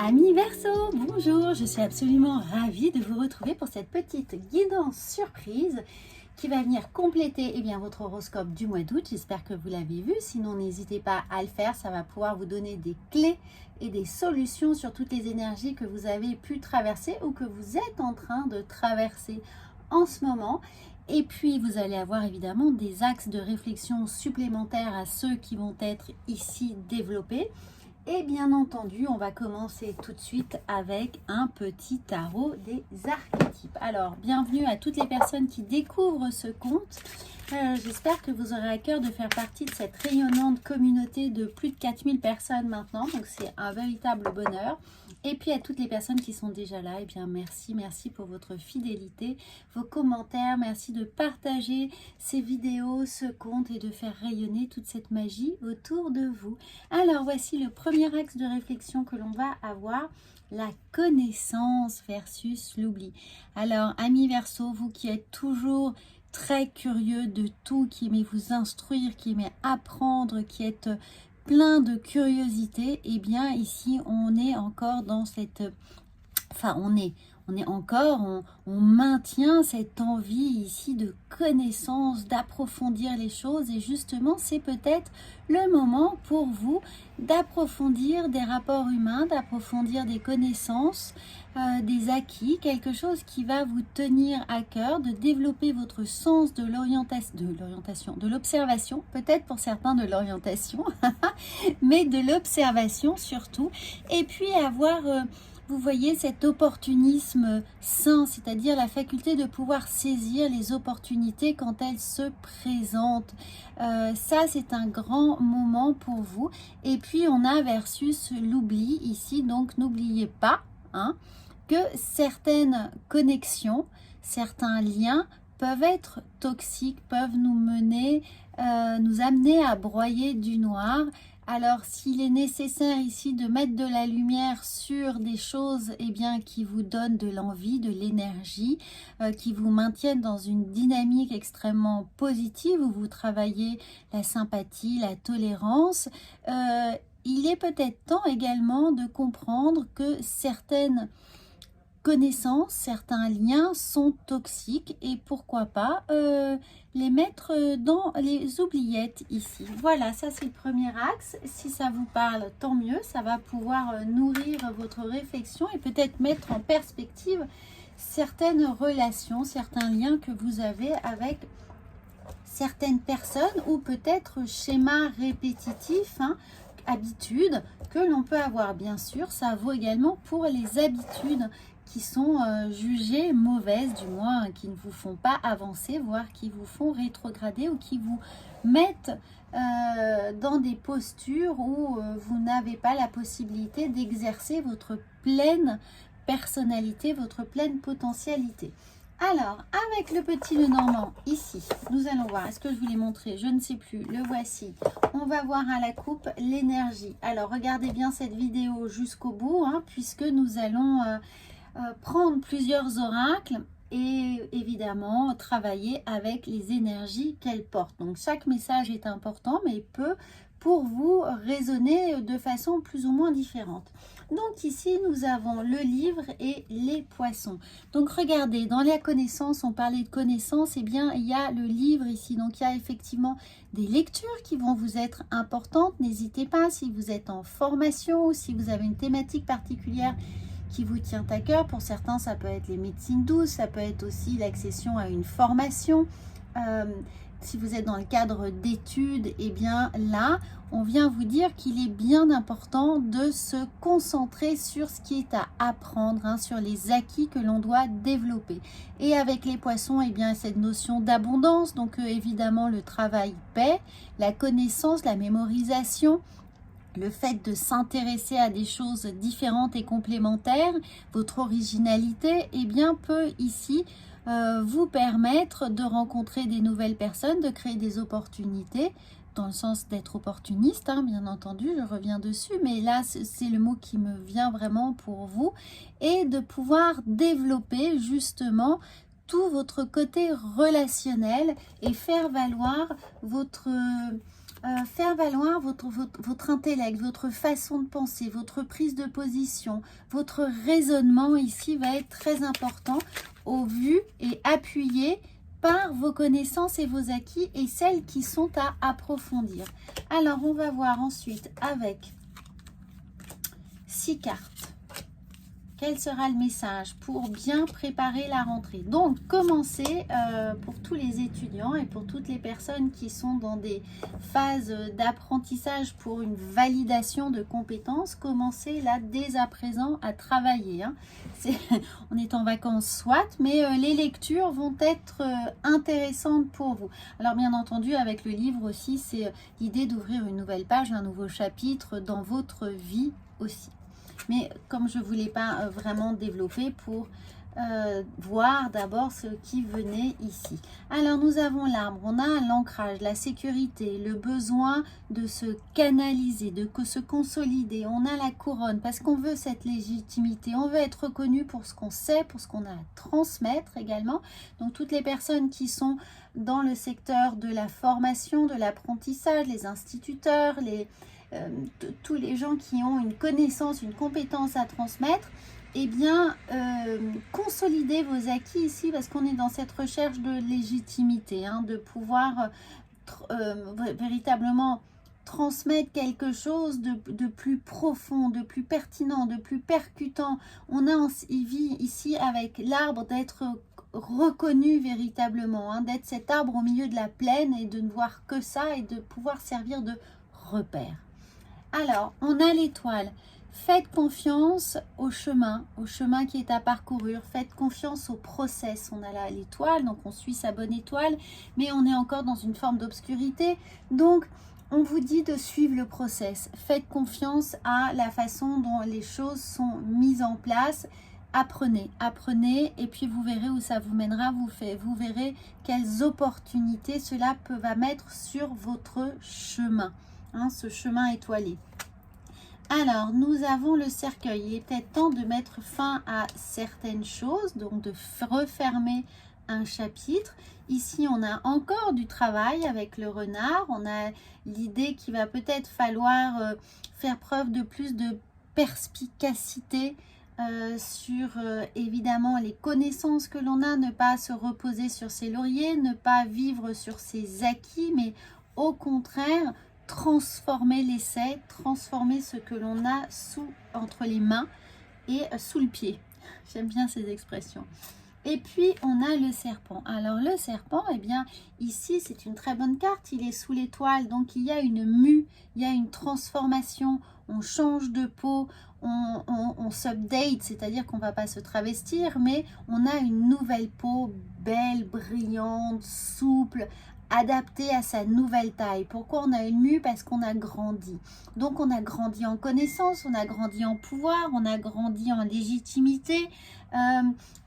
Amis Verseau, bonjour, je suis absolument ravie de vous retrouver pour cette petite guidance surprise qui va venir compléter votre horoscope du mois d'août. J'espère que vous l'avez vu, sinon n'hésitez pas à le faire, ça va pouvoir vous donner des clés et des solutions sur toutes les énergies que vous avez pu traverser ou que vous êtes en train de traverser en ce moment. Et puis vous allez avoir évidemment des axes de réflexion supplémentaires à ceux qui vont être ici développés. Et bien entendu, on va commencer tout de suite avec un petit tarot des archétypes. Alors, bienvenue à toutes les personnes qui découvrent ce compte. J'espère que vous aurez à cœur de faire partie de cette rayonnante communauté de plus de 4000 personnes maintenant. Donc, c'est un véritable bonheur. Et puis, à toutes les personnes qui sont déjà là, merci pour votre fidélité, vos commentaires. Merci de partager ces vidéos, ce compte et de faire rayonner toute cette magie autour de vous. Alors, voici le premier axe de réflexion que l'on va avoir. La connaissance versus l'oubli. Alors, amis Verseau, vous qui êtes toujours très curieux de tout, qui aimez vous instruire, qui aimez apprendre, qui êtes plein de curiosité, ici on est encore dans cette... on maintient cette envie ici de connaissance, d'approfondir les choses, et justement c'est peut-être le moment pour vous d'approfondir des rapports humains, d'approfondir des connaissances, des acquis, quelque chose qui va vous tenir à cœur, de développer votre sens de l'observation, peut-être pour certains de l'orientation, mais de l'observation surtout, et puis avoir... vous voyez cet opportunisme sain, c'est-à-dire la faculté de pouvoir saisir les opportunités quand elles se présentent. Ça, c'est un grand moment pour vous. Et puis, on a versus l'oubli ici. Donc, n'oubliez pas que certaines connexions, certains liens peuvent être toxiques, peuvent nous mener, nous amener à broyer du noir. Alors, s'il est nécessaire ici de mettre de la lumière sur des choses qui vous donnent de l'envie, de l'énergie, qui vous maintiennent dans une dynamique extrêmement positive où vous travaillez la sympathie, la tolérance, il est peut-être temps également de comprendre que certaines connaissances, certains liens sont toxiques et pourquoi pas les mettre dans les oubliettes ici. Voilà, ça c'est le premier axe. Si ça vous parle, tant mieux. Ça va pouvoir nourrir votre réflexion et peut-être mettre en perspective certaines relations, certains liens que vous avez avec certaines personnes ou peut-être schémas répétitifs, habitudes que l'on peut avoir. Bien sûr, ça vaut également pour les habitudes qui sont jugées mauvaises, du moins qui ne vous font pas avancer, voire qui vous font rétrograder ou qui vous mettent dans des postures où vous n'avez pas la possibilité d'exercer votre pleine personnalité, votre pleine potentialité. Alors, avec le petit Lenormand, ici, nous allons voir, est-ce que je vous l'ai montré? Je ne sais plus, le voici. On va voir à la coupe l'énergie. Alors, regardez bien cette vidéo jusqu'au bout, puisque nous allons prendre plusieurs oracles et évidemment travailler avec les énergies qu'elles portent. Donc, chaque message est important, mais peut pour vous résonner de façon plus ou moins différente. Donc ici, nous avons le livre et les poissons. Donc regardez, dans la connaissance, on parlait de connaissance, il y a le livre ici. Donc il y a effectivement des lectures qui vont vous être importantes. N'hésitez pas, si vous êtes en formation ou si vous avez une thématique particulière qui vous tient à cœur. Pour certains, ça peut être les médecines douces, ça peut être aussi l'accession à une formation. Si vous êtes dans le cadre d'études, là, on vient vous dire qu'il est bien important de se concentrer sur ce qui est à apprendre, sur les acquis que l'on doit développer. Et avec les poissons, cette notion d'abondance, donc évidemment le travail paie, la connaissance, la mémorisation, le fait de s'intéresser à des choses différentes et complémentaires, votre originalité, peut ici vous permettre de rencontrer des nouvelles personnes, de créer des opportunités, dans le sens d'être opportuniste, bien entendu, je reviens dessus, mais là, c'est le mot qui me vient vraiment pour vous, et de pouvoir développer justement tout votre côté relationnel et faire valoir votre faire valoir votre intellect, votre façon de penser, votre prise de position, votre raisonnement ici va être très important au vu et appuyé par vos connaissances et vos acquis et celles qui sont à approfondir. Alors, on va voir ensuite avec 6 cartes. Quel sera le message pour bien préparer la rentrée? Donc, commencez pour tous les étudiants et pour toutes les personnes qui sont dans des phases d'apprentissage pour une validation de compétences, commencez là dès à présent à travailler. Hein. On est en vacances soit, mais les lectures vont être intéressantes pour vous. Alors, bien entendu, avec le livre aussi, c'est l'idée d'ouvrir une nouvelle page, un nouveau chapitre dans votre vie aussi. Mais comme je ne voulais pas vraiment développer pour voir d'abord ce qui venait ici. Alors nous avons l'arbre, on a l'ancrage, la sécurité, le besoin de se canaliser, de se consolider. On a la couronne parce qu'on veut cette légitimité, on veut être reconnu pour ce qu'on sait, pour ce qu'on a à transmettre également. Donc toutes les personnes qui sont dans le secteur de la formation, de l'apprentissage, les instituteurs, tous les gens qui ont une connaissance, une compétence à transmettre, eh bien, consolidez vos acquis ici parce qu'on est dans cette recherche de légitimité, hein, de pouvoir véritablement transmettre quelque chose de plus profond, de plus pertinent, de plus percutant. On a ici avec l'arbre d'être reconnu véritablement, hein, d'être cet arbre au milieu de la plaine et de ne voir que ça et de pouvoir servir de repère. Alors, on a l'étoile. Faites confiance au chemin qui est à parcourir. Faites confiance au process. On a là l'étoile, donc on suit sa bonne étoile, mais on est encore dans une forme d'obscurité. Donc, on vous dit de suivre le process. Faites confiance à la façon dont les choses sont mises en place. Apprenez, et puis vous verrez où ça vous mènera. Vous verrez quelles opportunités cela peut mettre sur votre chemin. Hein, ce chemin étoilé. Alors, nous avons le cercueil. Il est peut-être temps de mettre fin à certaines choses, donc de refermer un chapitre. Ici, on a encore du travail avec le renard. On a l'idée qu'il va peut-être falloir faire preuve de plus de perspicacité sur évidemment les connaissances que l'on a, ne pas se reposer sur ses lauriers, ne pas vivre sur ses acquis, mais au contraire, transformer l'essai, transformer ce que l'on a entre les mains et sous le pied. J'aime bien ces expressions. Et puis, on a le serpent. Alors, le serpent, eh bien, ici, c'est une très bonne carte. Il est sous l'étoile, donc il y a une mue, il y a une transformation. On change de peau, on s'update, c'est-à-dire qu'on ne va pas se travestir, mais on a une nouvelle peau belle, brillante, souple, adapté à sa nouvelle taille. Pourquoi on a une mue? Parce qu'on a grandi. Donc on a grandi en connaissance, on a grandi en pouvoir, on a grandi en légitimité.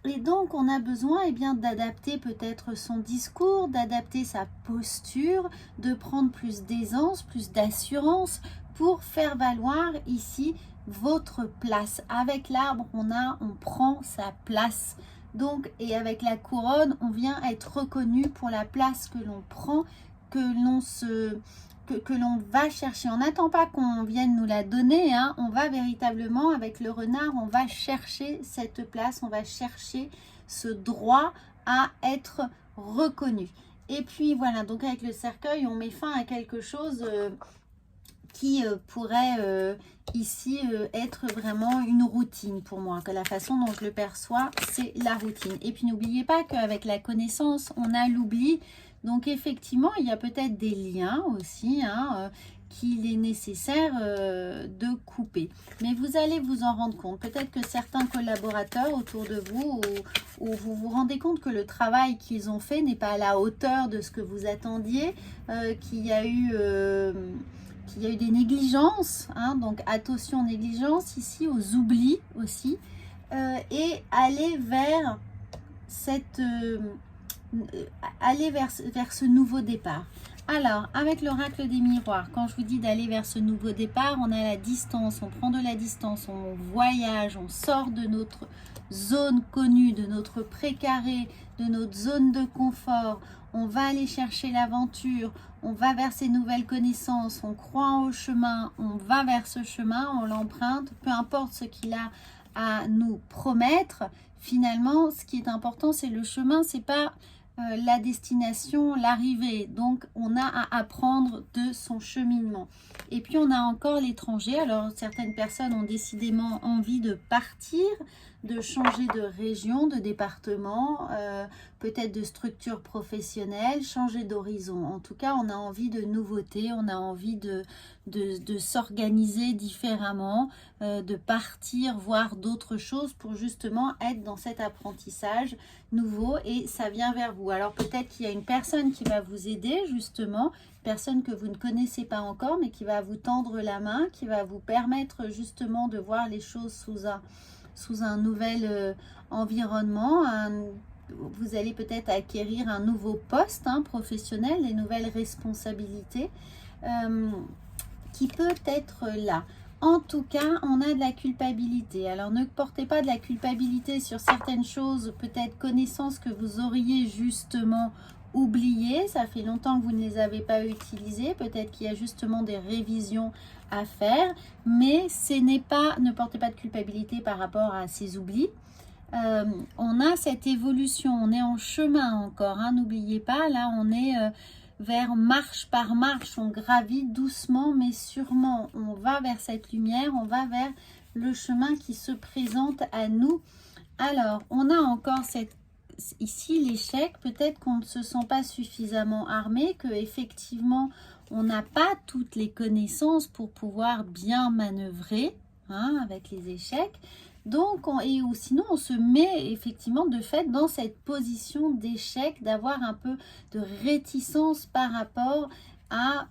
Et donc on a besoin bien d'adapter peut-être son discours, d'adapter sa posture, de prendre plus d'aisance, plus d'assurance pour faire valoir ici votre place. Avec l'arbre, on prend sa place. Donc, et avec la couronne, on vient être reconnu pour la place que l'on prend, que l'on va chercher. On n'attend pas qu'on vienne nous la donner, hein. On va véritablement, avec le renard, on va chercher cette place, on va chercher ce droit à être reconnu. Et puis voilà, donc avec le cercueil, on met fin à quelque chose qui pourrait ici être vraiment une routine pour moi, que la façon dont je le perçois, c'est la routine. Et puis n'oubliez pas qu'avec la connaissance, on a l'oubli. Donc effectivement, il y a peut-être des liens aussi qu'il est nécessaire de couper. Mais vous allez vous en rendre compte. Peut-être que certains collaborateurs autour de vous, où vous vous rendez compte que le travail qu'ils ont fait n'est pas à la hauteur de ce que vous attendiez, qu'il y a eu des négligences, hein, donc attention négligence ici, aux oublis aussi, et aller vers vers ce nouveau départ. Alors, avec l'oracle des miroirs, quand je vous dis d'aller vers ce nouveau départ, on a la distance, on prend de la distance, on voyage, on sort de notre zone connue, de notre précaré, de notre zone de confort. On va aller chercher l'aventure, on va vers ces nouvelles connaissances, on croit au chemin, on va vers ce chemin, on l'emprunte, peu importe ce qu'il a à nous promettre. Finalement, ce qui est important, c'est le chemin, c'est pas la destination, l'arrivée. Donc, on a à apprendre de son cheminement. Et puis, on a encore l'étranger. Alors, certaines personnes ont décidément envie de partir, de changer de région, de département, peut-être de structure professionnelle, changer d'horizon. En tout cas, on a envie de nouveautés, on a envie de s'organiser différemment, de partir voir d'autres choses pour justement être dans cet apprentissage nouveau et ça vient vers vous. Alors peut-être qu'il y a une personne qui va vous aider justement, personne que vous ne connaissez pas encore mais qui va vous tendre la main, qui va vous permettre justement de voir les choses sous un nouvel environnement. Vous allez peut-être acquérir un nouveau poste professionnel, des nouvelles responsabilités qui peut être là. En tout cas, on a de la culpabilité. Alors, ne portez pas de la culpabilité sur certaines choses, peut-être connaissances que vous auriez justement oubliées. Ça fait longtemps que vous ne les avez pas utilisées. Peut-être qu'il y a justement des révisions à faire. Mais ce n'est pas, ne portez pas de culpabilité par rapport à ces oublis. On a cette évolution. On est en chemin encore. N'oubliez pas, là, on est... vers marche par marche, on gravit doucement mais sûrement, on va vers cette lumière, on va vers le chemin qui se présente à nous. Alors, on a encore ici l'échec, peut-être qu'on ne se sent pas suffisamment armé, que effectivement on n'a pas toutes les connaissances pour pouvoir bien manœuvrer avec les échecs. Donc, ou sinon, on se met effectivement de fait dans cette position d'échec, d'avoir un peu de réticence par rapport à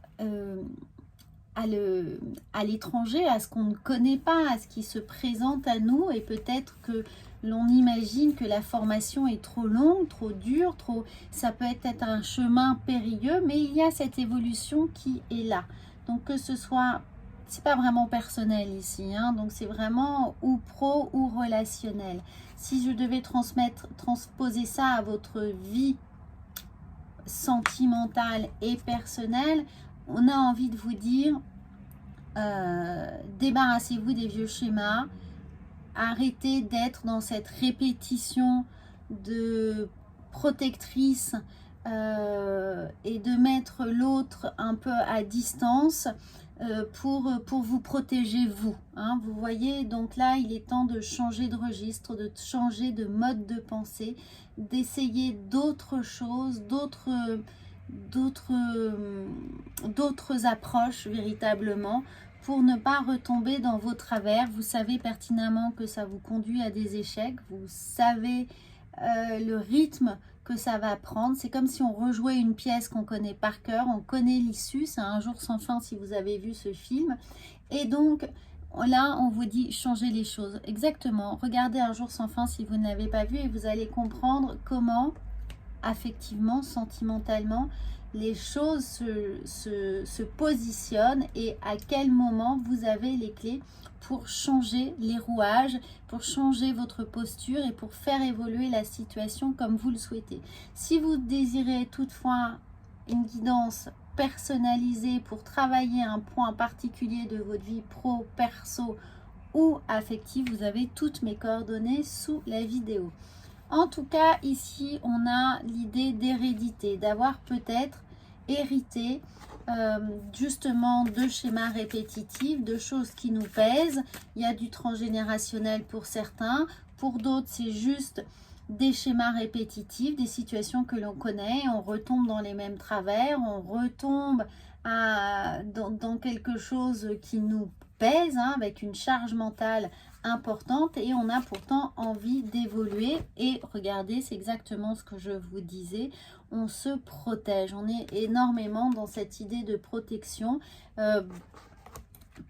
l'étranger, à ce qu'on ne connaît pas, à ce qui se présente à nous. Et peut-être que l'on imagine que la formation est trop longue, trop dure, ça peut être un chemin périlleux, mais il y a cette évolution qui est là. Donc, que ce soit... c'est pas vraiment personnel ici, donc c'est vraiment ou pro ou relationnel. Si je devais transposer ça à votre vie sentimentale et personnelle, on a envie de vous dire, débarrassez-vous des vieux schémas, arrêtez d'être dans cette répétition de protectrice et de mettre l'autre un peu à distance. Pour vous protéger vous. Vous voyez, donc là, il est temps de changer de registre, de changer de mode de pensée, d'essayer d'autres choses, d'autres approches véritablement pour ne pas retomber dans vos travers. Vous savez pertinemment que ça vous conduit à des échecs, vous savez le rythme que ça va prendre. C'est comme si on rejouait une pièce qu'on connaît par cœur, on connaît l'issue, c'est Un jour sans fin si vous avez vu ce film. Et donc là, on vous dit changer les choses. Exactement, regardez Un jour sans fin si vous ne l'avez pas vu et vous allez comprendre comment, affectivement, sentimentalement, les choses se positionnent et à quel moment vous avez les clés pour changer les rouages, pour changer votre posture et pour faire évoluer la situation comme vous le souhaitez. Si vous désirez toutefois une guidance personnalisée pour travailler un point particulier de votre vie pro, perso ou affective, vous avez toutes mes coordonnées sous la vidéo. En tout cas, ici, on a l'idée d'hérédité, d'avoir peut-être hérité justement de schémas répétitifs, de choses qui nous pèsent. Il y a du transgénérationnel pour certains, pour d'autres, c'est juste des schémas répétitifs, des situations que l'on connaît, on retombe dans les mêmes travers, on retombe dans quelque chose qui nous pèse, avec une charge mentale importante et on a pourtant envie d'évoluer. Et regardez, c'est exactement ce que je vous disais, on se protège, on est énormément dans cette idée de protection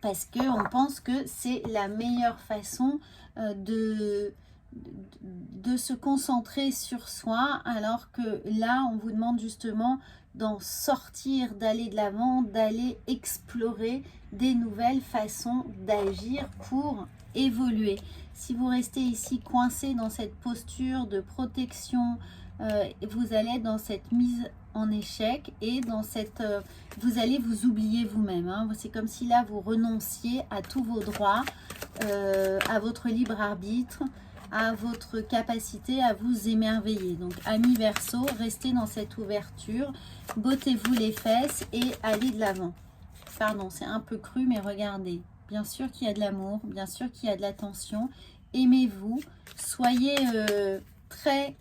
parce qu'on pense que c'est la meilleure façon de se concentrer sur soi, alors que là, on vous demande justement d'en sortir, d'aller de l'avant, d'aller explorer des nouvelles façons d'agir pour évoluer. Si vous restez ici coincé dans cette posture de protection, vous allez être dans cette mise en échec et dans cette vous allez vous oublier vous-même, hein. C'est comme si là vous renonciez à tous vos droits, à votre libre arbitre, à votre capacité à vous émerveiller. Donc amis Verseau, restez dans cette ouverture, bottez-vous les fesses et allez de l'avant. Pardon, c'est un peu cru, mais regardez, bien sûr qu'il y a de l'amour, bien sûr qu'il y a de l'attention, aimez-vous, soyez très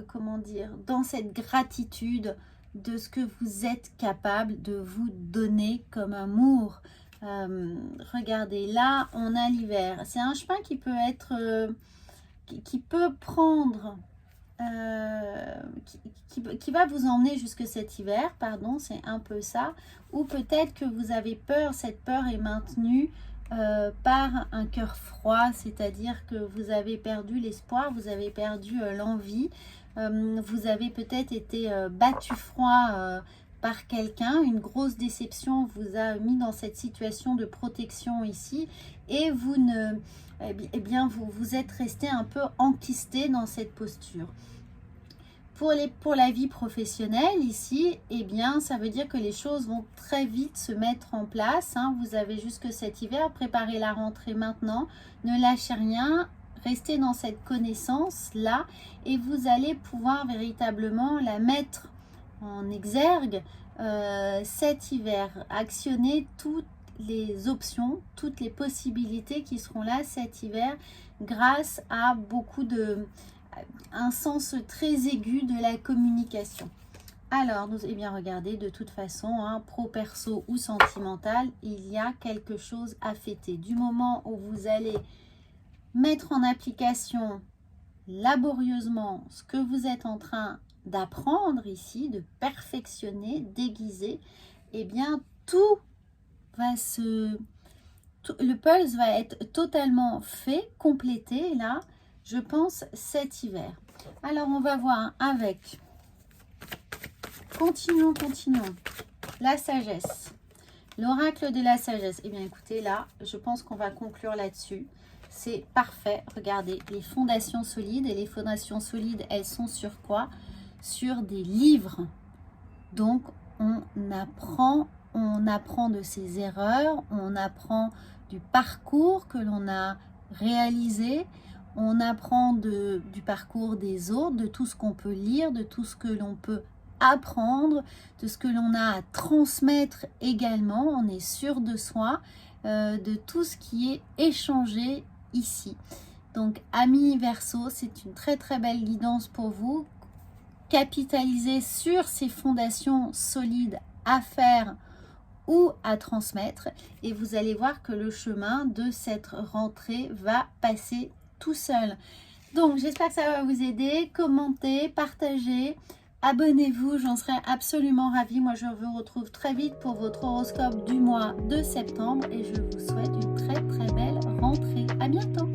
comment dire, dans cette gratitude de ce que vous êtes capable de vous donner comme amour. Regardez, là on a l'hiver, c'est un chemin qui peut être qui peut prendre qui va vous emmener jusque cet hiver, pardon, c'est un peu ça, ou peut-être que vous avez peur, cette peur est maintenue par un cœur froid, c'est-à-dire que vous avez perdu l'espoir, vous avez perdu l'envie, vous avez peut-être été battu froid par quelqu'un, une grosse déception vous a mis dans cette situation de protection ici, et vous ne, bien vous êtes resté un peu enquisté dans cette posture. Pour la vie professionnelle ici, eh bien, ça veut dire que les choses vont très vite se mettre en place, hein. Vous avez jusque cet hiver, préparez la rentrée maintenant, ne lâchez rien, restez dans cette connaissance-là et vous allez pouvoir véritablement la mettre en exergue cet hiver, actionner toutes les options, toutes les possibilités qui seront là cet hiver grâce à un sens très aigu de la communication. Alors, regardez, de toute façon, hein, pro, perso ou sentimental, il y a quelque chose à fêter. Du moment où vous allez mettre en application laborieusement ce que vous êtes en train d'apprendre ici, de perfectionner, d'aiguiser, eh bien, le pulse va être totalement fait, complété, là, je pense, cet hiver. Alors, on va voir avec, continuons, la sagesse, l'oracle de la sagesse. Eh bien, écoutez, là, je pense qu'on va conclure là-dessus. C'est parfait. Regardez, les fondations solides. Et les fondations solides, elles sont sur quoi? Sur des livres. Donc, on apprend de ses erreurs, on apprend du parcours que l'on a réalisé, on apprend du parcours des autres, de tout ce qu'on peut lire, de tout ce que l'on peut apprendre, de ce que l'on a à transmettre également. On est sûr de soi, de tout ce qui est échangé ici. Donc, amis Verseau, c'est une très belle guidance pour vous. Capitalisez sur ces fondations solides à faire ou à transmettre et vous allez voir que le chemin de cette rentrée va passer tout seul. Donc j'espère que ça va vous aider. Commentez, partagez, abonnez-vous, j'en serai absolument ravie. Moi je vous retrouve très vite pour votre horoscope du mois de septembre et je vous souhaite une très belle rentrée. À bientôt.